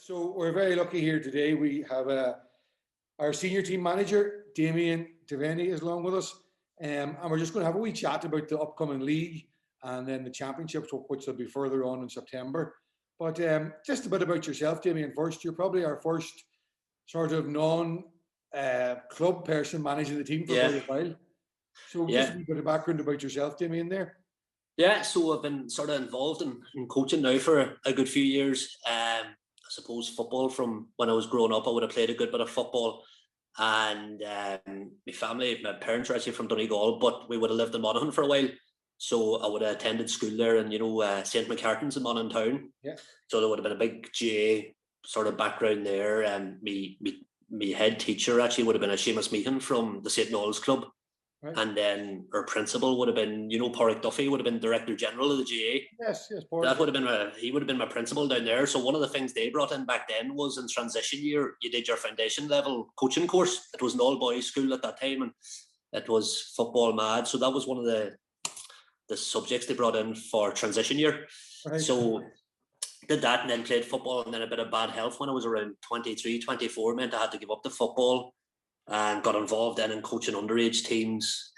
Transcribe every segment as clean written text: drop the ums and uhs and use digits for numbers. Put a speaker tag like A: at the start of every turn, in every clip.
A: So we're very lucky here today. We have our senior team manager, Damien Devaney, is along with us. And we're just going to have a wee chat about the upcoming league and then the championships, which will be further on in September. But just a bit about yourself, Damien, first. You're probably our first sort of non-club person managing the team for quite a while. So just a bit of background about yourself, Damien, there.
B: Yeah, so I've been sort of involved in coaching now for a good few years. I suppose football, from when I was growing up, I would have played a good bit of football. And my parents are actually from Donegal, but we would have lived in Monaghan for a while. So I would have attended school there, and St. McCarthan's in Monaghan town. Yeah. So there would have been a big GA sort of background there. And me head teacher actually would have been a Seamus Meehan from the St. Noel's Club. Right. And then our principal would have been, Porrick Duffy would have been Director General of the GA.
A: Yes.
B: That would have been he would have been my principal down there. So one of the things they brought in back then was, in transition year, you did your foundation level coaching course. It was an all boys school at that time, and it was football mad. So that was one of the subjects they brought in for transition year. Right. So did that, and then played football, and then a bit of bad health when I was around 23, 24 meant I had to give up the football. And got involved then in coaching underage teams.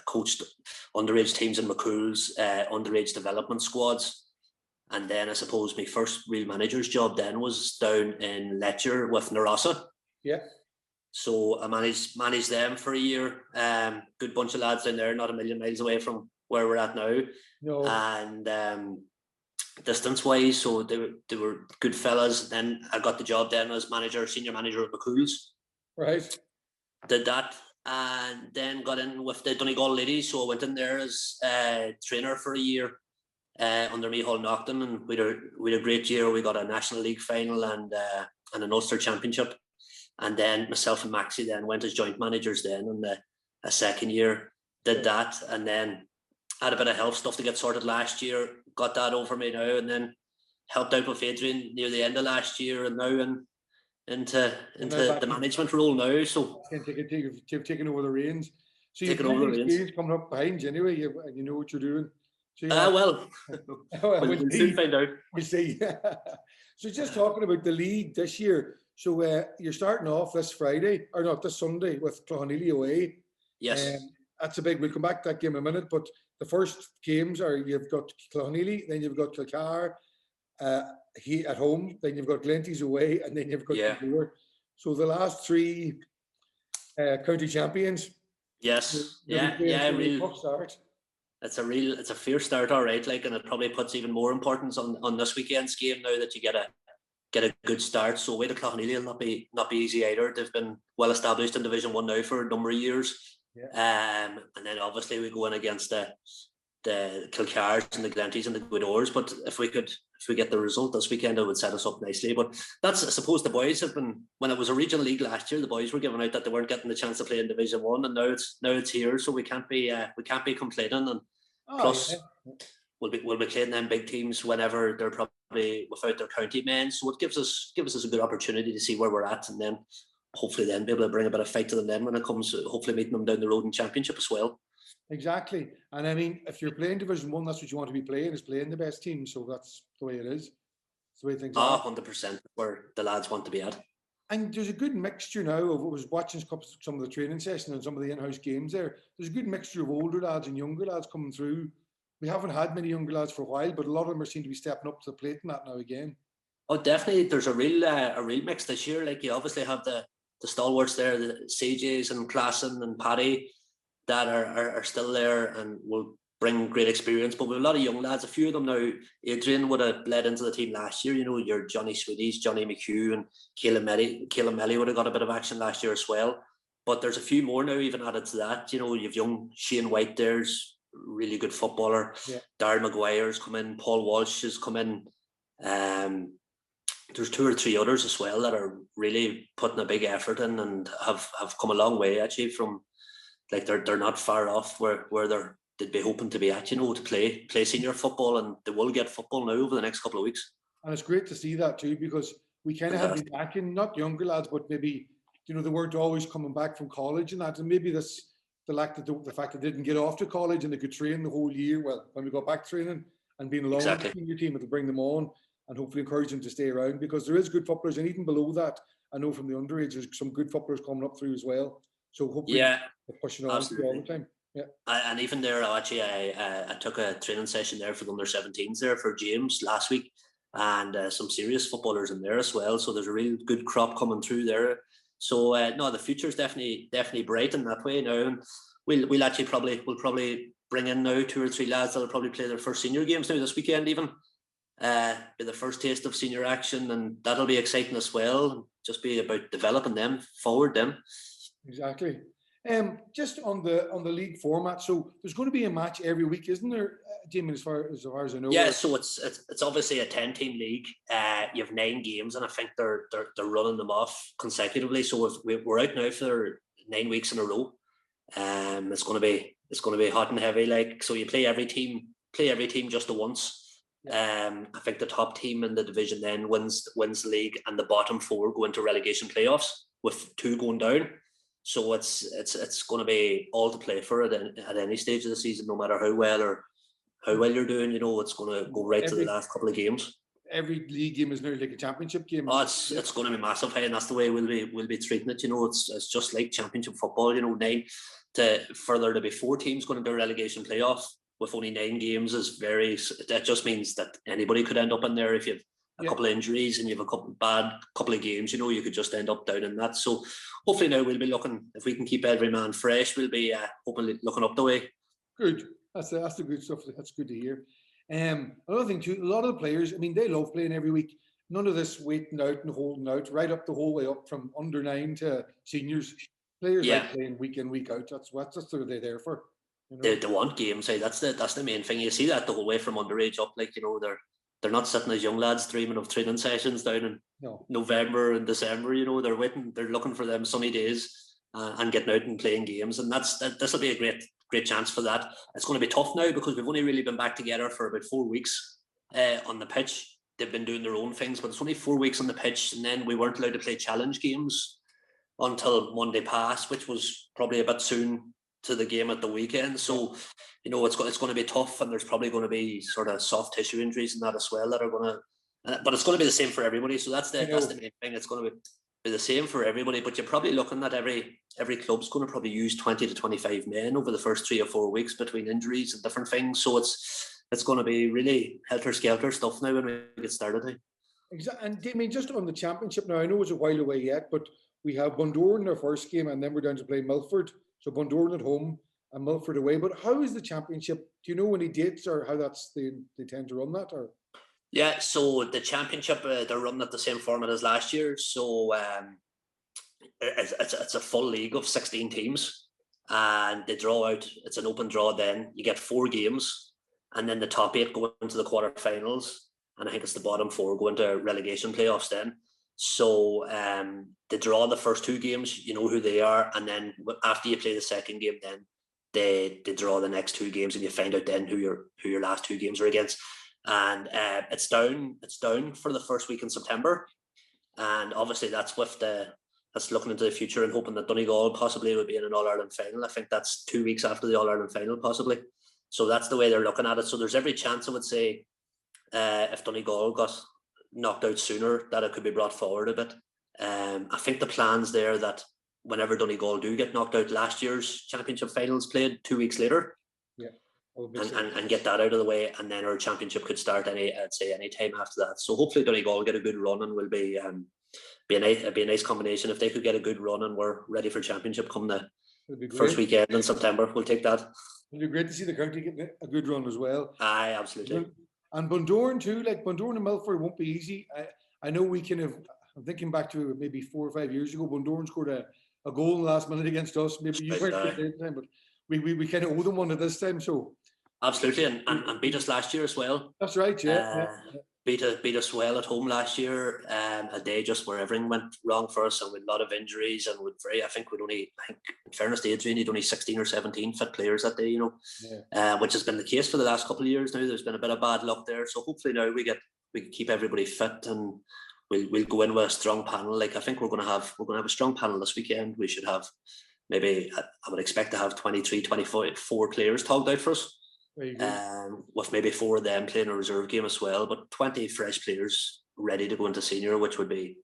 B: Coached underage teams in McCool's underage development squads. And then I suppose my first real manager's job then was down in Letcher with Narasa. Yeah. So I managed them for a year. Good bunch of lads down there, not a million miles away from where we're at now. No. And distance-wise, so they were good fellas. Then I got the job then as senior manager at McCool's. Right. Did that, and then got in with the Donegal ladies. So I went in there as trainer for a year under Micheál Naughton, and we had a great year. We got a National League final and an Ulster Championship. And then myself and Maxie then went as joint managers then in a second year. Did that, and then had a bit of health stuff to get sorted last year. Got that over me now, and then helped out with Adrian near the end of last year, and now into the management role now. So
A: you've taken over the reins. So you've got experience coming up behind you anyway, and you know what you're doing. So
B: we'll soon find out.
A: We'll see. So just talking about the league this year. So you're starting off this Sunday with Clochaneely away.
B: Yes.
A: That's a big. We'll come back to that game in a minute. But the first games are, you've got Clochaneely, then you've got Kilcar at home, then you've got Glenties away, and then you've got Kilgore. So the last three county champions.
B: Yes, really tough start. It's a fierce start, all right. And it probably puts even more importance on this weekend's game now that you get a good start. So away to Clochaneely will not be easy either. They've been well established in Division 1 now for a number of years. Yeah. And then obviously we go in against the Kilcars and the Glenties and the Gweedores, but if we get the result this weekend, it would set us up nicely. But that's, I suppose, the boys have been, when it was a regional league last year, the boys were giving out that they weren't getting the chance to play in Division 1, and now it's here, so we can't be complaining. And we'll be playing them big teams whenever they're probably without their county men, so it gives us a good opportunity to see where we're at, and then hopefully then be able to bring a bit of fight to them then when it comes, hopefully meeting them down the road in championship as well.
A: Exactly. And I mean, if you're playing Division 1, that's what you want to be playing, is playing the best team. So that's the way it is. It's the way things are.
B: 100% where the lads want to be at.
A: And there's a good mixture now of, I was watching some of the training sessions and some of the in-house games there. There's a good mixture of older lads and younger lads coming through. We haven't had many younger lads for a while, but a lot of them seem to be stepping up to the plate in that now again.
B: Oh, definitely. There's a real mix this year. You obviously have the stalwarts there, the CJs and Klassen and Paddy, that are still there and will bring great experience. But with a lot of young lads, a few of them now, Adrian would have bled into the team last year. Your Johnny Sweeties, Johnny McHugh and Caleb Melly would have got a bit of action last year as well. But there's a few more now even added to that. You've young Shane White there's really good footballer. Yeah. Darren Maguire's come in, Paul Walsh has come in. There's 2 or 3 others as well that are really putting a big effort in and have come a long way actually from, they're not far off where they'd be hoping to be at, to play senior football, and they will get football now over the next couple of weeks.
A: And it's great to see that too, because we kind of have been backing, not younger lads, but maybe, they weren't always coming back from college and that, and maybe the fact that they didn't get off to college and they could train the whole year. Well, when we got back training and being along with the senior team, it'll bring them on. and hopefully encourage them to stay around, because there is good footballers, and even below that, I know from the underage, there's some good footballers coming up through as well. So hopefully
B: Yeah,
A: they're pushing on all the time. Yeah.
B: And even there, actually, I took a training session there for the under-17s there for James last week, and some serious footballers in there as well. So there's a real good crop coming through there. So no, the future's definitely bright in that way now. And we'll actually probably bring in now 2 or 3 lads that'll probably play their first senior games now this weekend even. Be the first taste of senior action, and that'll be exciting as well. Just be about developing them forward then.
A: Exactly. Just on the league format, so there's going to be a match every week, isn't there, Damien, as far as I know?
B: Yeah, so it's obviously a 10-team league. You have 9 games, and I think they're running them off consecutively. So if we're out now for 9 weeks in a row. It's going to be hot and heavy. Like, so you play every team just the once. I think the top team in the division then wins the league, and the bottom 4 go into relegation playoffs with 2 going down. So it's going to be all to play for at any stage of the season, no matter how well you're doing. You know, it's going to go right to the last couple of games. Every
A: league game is now like a championship game.
B: Oh, it's going to be massive, hey, and that's the way we'll be treating it. You know, it's just like championship football. You know, 9 to be 4 teams going into a relegation playoff with only 9 games is that just means that anybody could end up in there if you have a couple of injuries and you have a couple of games. You know, you could just end up down in that. So hopefully now we'll be looking, if we can keep every man fresh, we'll be hopefully looking up the way.
A: Good. That's the good stuff. That's good to hear. Another thing too, a lot of the players, I mean, they love playing every week. None of this waiting out and holding out, right up the whole way up from under 9 to seniors. Players like playing week in, week out. That's what they're there for. You know?
B: They want games. Hey, that's the main thing. You see that the whole way from underage up. Like, you know, they're not sitting as young lads dreaming of training sessions down in November and December. You know, they're waiting. They're looking for them sunny days and getting out and playing games. And this will be a great chance for that. It's going to be tough now because we've only really been back together for about 4 weeks on the pitch. They've been doing their own things, but it's only 4 weeks on the pitch, and then we weren't allowed to play challenge games until Monday past, which was probably a bit soon to the game at the weekend. So, you know, it's going to be tough, and there's probably going to be sort of soft tissue injuries and that as well that are going to, but it's going to be the same for everybody. So that's the main thing. It's going to be the same for everybody, but you're probably looking at every club's going to probably use 20 to 25 men over the first 3 or 4 weeks between injuries and different things. So it's going to be really helter-skelter stuff now when we get started.
A: Exactly. And I mean, just on the championship now, I know it's a while away yet, but we have Bundoran in our first game, and then we're down to play Milford. So Bundoran at home and Milford away. But how is the championship? Do you know any dates or how they tend to run that? Or
B: yeah, so the championship they're running at the same format as last year. So it's a full league of 16 teams, and they draw out. It's an open draw. Then you get 4 games, and then the top 8 go into the quarterfinals, and I think it's the bottom 4 go into relegation playoffs then. So they draw the first 2 games, you know who they are, and then after you play the second game, then they draw the next 2 games, and you find out then who your last 2 games are against. And it's down for the first week in September, and obviously that's looking into the future and hoping that Donegal possibly would be in an All-Ireland final. I think that's 2 weeks after the All-Ireland final possibly. So that's the way they're looking at it. So there's every chance, I would say, if Donegal got knocked out sooner, that it could be brought forward a bit. I think the plan's there that whenever Donegal do get knocked out, last year's championship finals played 2 weeks later. Yeah. And get that out of the way, and then our championship could start any time after that. So hopefully Donegal get a good run, and will be a nice combination. If they could get a good run and we're ready for championship come the first weekend in September, we'll take that.
A: It'd be great to see the county getting a good run as well.
B: Aye, absolutely.
A: And Bundoran too, like Bundoran and Milford won't be easy. I know we kind of, I'm thinking back to maybe 4 or 5 years ago, Bundoran scored a goal in the last minute against us. Maybe you weren't at the time, but we kind of owe them one at this time. So
B: absolutely, and beat us last year as well.
A: That's right, yeah.
B: Beat us well at home last year. A day just where everything went wrong for us, and with a lot of injuries, and I think in fairness to Adrian, he'd only 16 or 17 fit players that day, you know, which has been the case for the last couple of years now. There's been a bit of bad luck there, so hopefully now we can keep everybody fit, and we'll go in with a strong panel. Like I think we're going to have a strong panel this weekend. We should have maybe, I would expect to have 23, 24 players togged out for us.
A: Very good.
B: With maybe 4 of them playing a reserve game as well. But 20 fresh players ready to go into senior, which would be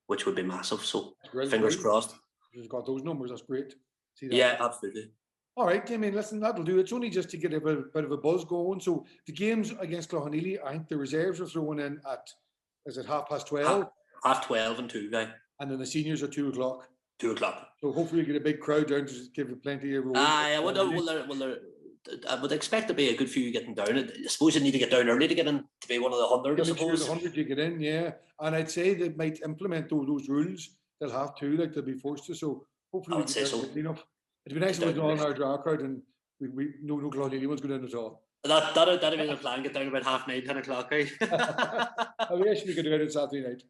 B: massive. So fingers crossed.
A: You've got those numbers. That's great. See that?
B: Yeah, absolutely.
A: All right, Damien, listen, that'll do. It's only just to get a bit of a buzz going. So the games against Clochaneely, I think the reserves are thrown in at, is it 12:30?
B: Half 12 and 2, guy.
A: And then the seniors are 2 o'clock.
B: 2 o'clock.
A: So hopefully you get a big crowd down to give you plenty of room.
B: I would expect to be a good few getting down. I suppose you need to get down early to get in to be one of the 100, I suppose.
A: The 100 you get in, yeah. And I'd say they might implement those rules. They'll have to, like they'll be forced to. So hopefully
B: I would say so.
A: Enough. It'd be nice if we all in our draw crowd and we no Clochaneely one's going in at all.
B: That'd be the plan. Get down about 9:30, 10 o'clock. Eh?
A: We actually could do it on Saturday night.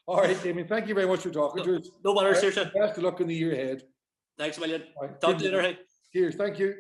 A: All right, Damien. Thank you very much for talking to us.
B: No matter, Saoirse.
A: Best of luck in the year ahead.
B: Thanks a million.
A: Right.
B: Talk to you later.
A: Cheers. Thank you.